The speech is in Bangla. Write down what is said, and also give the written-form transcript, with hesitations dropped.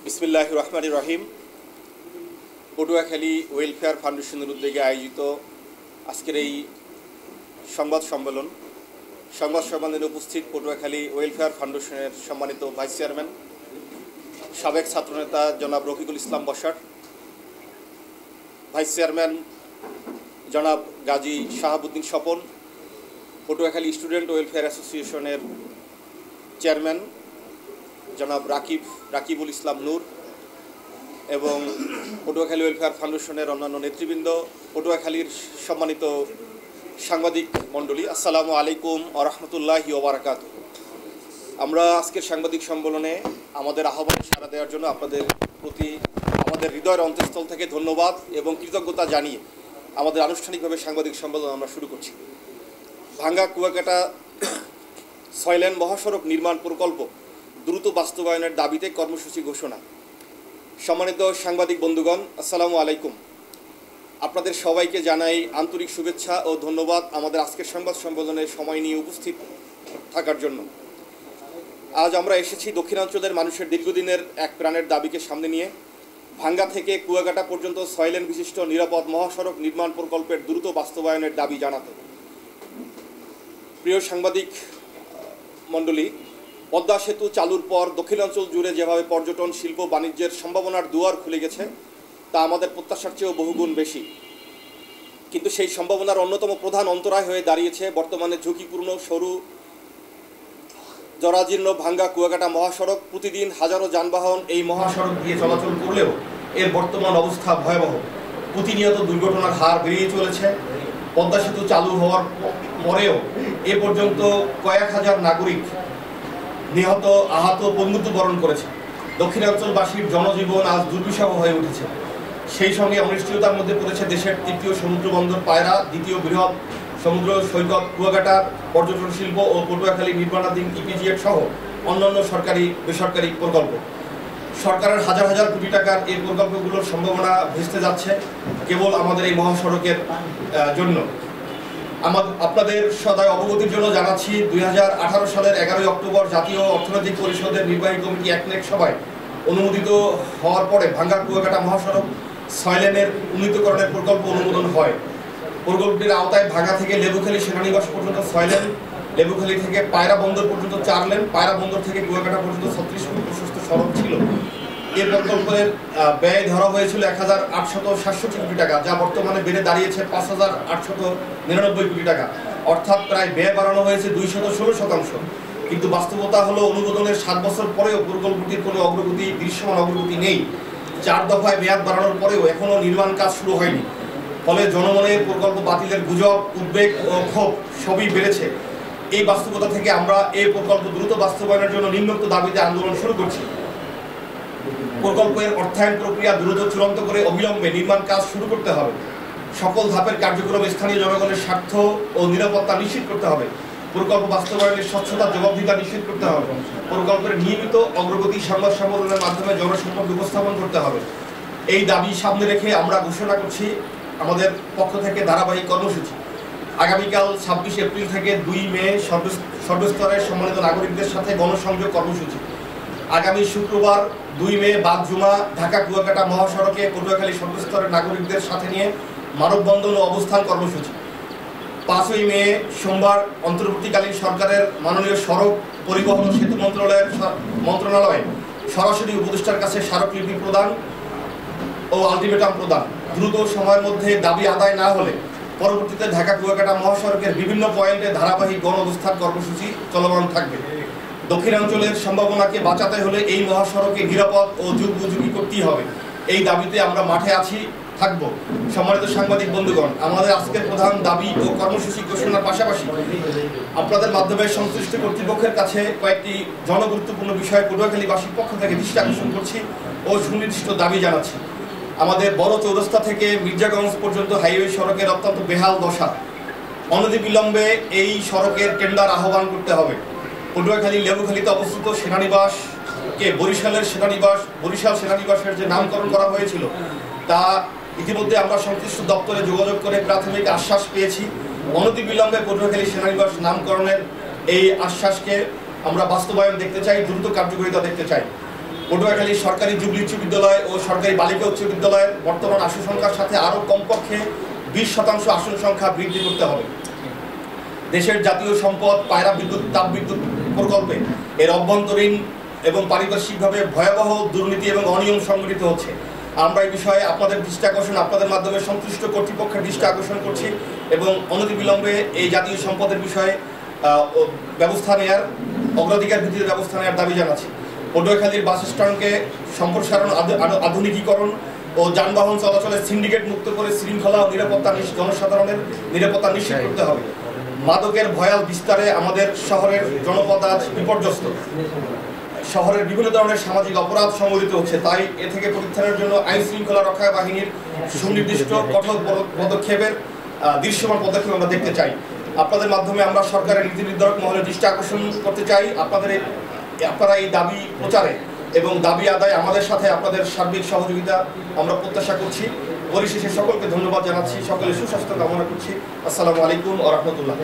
বিসমিল্লাহির রহমানির রহিম। পটুয়াখালী ওয়েলফেয়ার ফাউন্ডেশনের উদ্যোগে আয়োজিত আজকের এই সংবাদ সম্মেলনে উপস্থিত পটুয়াখালী ওয়েলফেয়ার ফাউন্ডেশনের সম্মানিত ভাইস চেয়ারম্যান, সাবেক ছাত্রনেতা জনাব রফিকুল ইসলাম বসার, ভাইস চেয়ারম্যান জনাব গাজী শাহাবুদ্দিন স্বপন, পটুয়াখালী স্টুডেন্ট ওয়েলফেয়ার অ্যাসোসিয়েশনের চেয়ারম্যান জনাব রাকিবুল ইসলাম নূর এবং পটুয়াখালী ওয়েলফেয়ার ফাউন্ডেশনের অন্যান্য নেতৃবৃন্দ, পটুয়াখালীর সম্মানিত সাংবাদিক মণ্ডলী, আসসালামু আলাইকুম ওয়া রাহমাতুল্লাহি ওয়া বারাকাতুহু। আমরা আজকের সাংবাদিক সম্মেলনে আমাদের আহ্বানে সাড়া দেওয়ার জন্য আপনাদের প্রতি আমাদের হৃদয়ের অন্তঃস্থল থেকে ধন্যবাদ এবং কৃতজ্ঞতা জানিয়ে আমাদের আনুষ্ঠানিকভাবে সাংবাদিক সম্মেলন আমরা শুরু করছি। ভাঙ্গা কুয়াকাটা 6 লেন মহাসড়ক নির্মাণ প্রকল্প দ্রুত বাস্তবায়নের দাবিতে কর্মসূচি ঘোষণা। সম্মানিত সাংবাদিক বন্ধুগণ, আসসালামু আলাইকুম। আপনাদের সবাইকে জানাই আন্তরিক শুভেচ্ছা ও ধন্যবাদ আমাদের আজকের সংবাদ সম্মেলনে সময় নিয়ে উপস্থিত থাকার জন্য। আজ আমরা এসেছি দক্ষিণাঞ্চলের মানুষের দীর্ঘদিনের এক প্রাণের দাবিকে সামনে নিয়ে ভাঙ্গা থেকে কুয়াকাটা পর্যন্ত 6 লেন বিশিষ্ট নিরাপদ মহাসড়ক নির্মাণ প্রকল্পের দ্রুত বাস্তবায়নের দাবি জানাতে। প্রিয় সাংবাদিক মণ্ডলী, পদ্মা সেতু চালুর পর দক্ষিণাঞ্চল জুড়ে যেভাবে পর্যটন, শিল্প, বাণিজ্যের সম্ভাবনার দুয়ার খুলে গেছে তা আমাদের প্রত্যাশার চেয়েও বহুগুণ বেশি। কিন্তু সেই সম্ভাবনার অন্যতম প্রধান অন্তরায় হয়ে দাঁড়িয়েছে বর্তমানে ঝুঁকিপূর্ণ, সরু, জরাজীর্ণ ভাঙ্গা কুয়াকাটা মহাসড়ক। প্রতিদিন হাজারো যানবাহন এই মহাসড়ক দিয়ে চলাচল করলেও এর বর্তমান অবস্থা ভয়াবহ। প্রতিনিয়ত দুর্ঘটনার হার বেড়েই চলেছে। পদ্মা সেতু চালু হওয়ার পরেও এ পর্যন্ত কয়েক হাজার নাগরিক নিহত, আহত, মৃত্যুবরণ করেছে। দক্ষিণাঞ্চলবাসীর জনজীবন আজ দুর্বিষহ হয়ে উঠেছে। সেই সঙ্গে অনিশ্চয়তার মধ্যে পড়েছে দেশের তৃতীয় সমুদ্র বন্দর পায়রা, দ্বিতীয় বৃহৎ সমুদ্র সৈকত কুয়াকাটার পর্যটন শিল্প ও পটুয়াখালী নির্মাণাধীন ইপিজেড সহ অন্যান্য সরকারি বেসরকারি প্রকল্প। সরকারের হাজার হাজার কোটি টাকার এই প্রকল্পগুলোর সম্ভাবনা ভেস্তে যাচ্ছে কেবল আমাদের এই মহাসড়কের জন্য। আপনাদের সদয় অবগতির জন্য জানাচ্ছি, 2018 সালের 11 অক্টোবর জাতীয় অর্থনৈতিক পরিষদের নির্বাহী কমিটি একনেক সভায় অনুমোদিত হওয়ার পরে ভাঙ্গা কুয়াকাটা মহাসড়ক 6 লেনের উন্নীতকরণের প্রকল্প অনুমোদন হয়। প্রকল্পটির আওতায় ভাঙ্গা থেকে লেবুখালী সেনানিবাস পর্যন্ত 6 লেন, লেবুখালী থেকে পায়রা বন্দর পর্যন্ত 4 লেন, পায়রা বন্দর থেকে কুয়াকাটা পর্যন্ত 36 ফুট প্রশস্ত সড়ক ছিল। এই প্রকল্পের ব্যয় ধরা হয়েছিল 1867 কোটি টাকা, যা বর্তমানে বেড়ে দাঁড়িয়েছে 5899 কোটি টাকা। অর্থাৎ প্রায় ব্যয় বাড়ানো হয়েছে 216%। কিন্তু বাস্তবতা হলো অনুমোদনের 7 বছর পরেও প্রকল্পটির কোনো অগ্রগতি, দৃশ্যমান অগ্রগতি নেই। 4 দফায় মেয়াদ বাড়ানোর পরেও এখনও নির্মাণ কাজ শুরু হয়নি। ফলে জনমনে প্রকল্প বাতিলের গুজব, উদ্বেগ ও ক্ষোভ সবই বেড়েছে। এই বাস্তবতা থেকে আমরা এই প্রকল্প দ্রুত বাস্তবায়নের জন্য নিম্নোক্ত দাবিতে আন্দোলন শুরু করছি। প্রকল্পের অর্থায়ন প্রক্রিয়া দ্রুত চূড়ান্ত করে অবিলম্বে নির্মাণ কাজ শুরু করতে হবে। সকল ধাপের কার্যক্রম স্থানীয় জনগণের স্বার্থ ও নিরাপত্তা নিশ্চিত করতে হবে। প্রকল্প বাস্তবায়নের স্বচ্ছতা, জবাবদিহিতা নিশ্চিত করতে হবে। প্রকল্পের নিয়মিত অগ্রগতি সংবাদ সম্মেলনের মাধ্যমে জনসম্পর্ক উপস্থাপন করতে হবে। এই দাবি সামনে রেখে আমরা ঘোষণা করছি আমাদের পক্ষ থেকে ধারাবাহিক কর্মসূচি। আগামীকাল 26 এপ্রিল থেকে 2 মে সর্বস্তরের সম্মানিত নাগরিকদের সাথে গণসংযোগ কর্মসূচি। আগামী শুক্রবার 2 মে বাদ জুমা ঢাকা কুয়াকাটা মহাসড়কে পটুয়াখালী সর্বস্তরের নাগরিকদের সাথে নিয়ে মানববন্ধন ও অবস্থান কর্মসূচি। 5ই মে সোমবার অন্তর্বর্তীকালীন সরকারের মাননীয় সড়ক পরিবহন ও সেতু মন্ত্রণালয়ে সরাসরি উপদেষ্টার কাছে স্মারকলিপি প্রদান ও আলটিমেটাম প্রদান। দ্রুত সময়ের মধ্যে দাবি আদায় না হলে পরবর্তীতে ঢাকা কুয়াকাটা মহাসড়কের বিভিন্ন পয়েন্টে ধারাবাহিক গণ অবস্থান কর্মসূচি চলমান থাকবে। দক্ষিণাঞ্চলের সম্ভাবনাকে বাঁচাতে হলে এই মহাসড়কে নিরাপদ ও যুগোপযোগী করতেই হবে। এই দাবিতে আমরা মাঠে আছি, থাকব। সম্মানিত সাংবাদিক বন্ধুগণ, আমাদের আজকের প্রধান দাবি ও কর্মসূচি ঘোষণার পাশাপাশি আপনাদের মাধ্যমে সংশ্লিষ্ট কর্তৃপক্ষের কাছে কয়েকটি জনগুরুত্বপূর্ণ বিষয়ে পটুয়াখালীবাসীর পক্ষ থেকে দৃষ্টি আকর্ষণ করছি ও সুনির্দিষ্ট দাবি জানাচ্ছি। আমাদের বড় চৌরাস্তা থেকে মির্জাগঞ্জ পর্যন্ত হাইওয়ে সড়কের অত্যন্ত বেহাল দশা। অনতিবিলম্বে এই সড়কের টেন্ডার আহ্বান করতে হবে। পটুয়াখালী লেবুখালীতে অবস্থিত সেনানিবাসকে বরিশাল সেনানিবাসের যে নামকরণ করা হয়েছিল তা ইতিমধ্যে আমরা সংশ্লিষ্ট দপ্তরে যোগাযোগ করে প্রাথমিক আশ্বাস পেয়েছি। অনতিবিলম্বে পটুয়াখালী সেনানিবাস নামকরণের এই আশ্বাসকে আমরা বাস্তবায়ন দেখতে চাই, দ্রুত কার্যকারিতা দেখতে চাই। পটুয়াখালী সরকারি জুবলি উচ্চ বিদ্যালয় ও সরকারি বালিকা উচ্চ বিদ্যালয়ের বর্তমান আসন সংখ্যার সাথে আরও কমপক্ষে 20% আসন সংখ্যা বৃদ্ধি করতে হবে। দেশের জাতীয় সম্পদ পায়রা বিদ্যুৎ তাপবিদ্যুৎ প্রকল্পে এর অভ্যন্তরীণ এবং পারিপার্শ্বিকভাবে ভয়াবহ দুর্নীতি এবং অনিয়ম সংঘটিত হচ্ছে। আমরা এই বিষয়ে আপনাদের দৃষ্টি আকর্ষণ, আপনাদের মাধ্যমে সংশ্লিষ্ট কর্তৃপক্ষের দৃষ্টি আকর্ষণ করছি এবং অনতিবিলম্বে এই জাতীয় সম্পদের বিষয়ে ব্যবস্থা নেওয়ার, অগ্রাধিকার ভিত্তিতে ব্যবস্থা নেওয়ার দাবি জানাচ্ছি। পটুয়াখালীর বাস স্ট্যান্ডকে সম্প্রসারণ, আধুনিকীকরণ ও যানবাহন চলাচলের সিন্ডিকেট মুক্ত করে শৃঙ্খলা ও নিরাপত্তা, জনসাধারণের নিরাপত্তা নিশ্চিত করতে হবে। মাদকের ভয়াল বিস্তারে আমাদের শহরের জনপদ আজ বিপর্যস্ত। শহরের বিভিন্ন ধরনের সামাজিক অপরাধ সংঘটিত হচ্ছে, তাই এ থেকে পরিত্রাণের জন্য আইন শৃঙ্খলা রক্ষা বাহিনীর সুনির্দিষ্ট কঠোর পদক্ষেপের দৃশ্যমান পদক্ষেপ আমরা দেখতে চাই। আপনাদের মাধ্যমে আমরা সরকারের নীতি নির্ধারক মহলের দৃষ্টি আকর্ষণ করতে চাই। আপনারা এই দাবি প্রচারে এবং দাবি আদায় আমাদের সাথে আপনাদের সার্বিক সহযোগিতা আমরা প্রত্যাশা করছি। পরিশেষে সকলকে ধন্যবাদ জানাচ্ছি, সকলের সুস্বাস্থ্য কামনা করছি। আসসালামু আলাইকুম ওয়া রাহমাতুল্লাহ।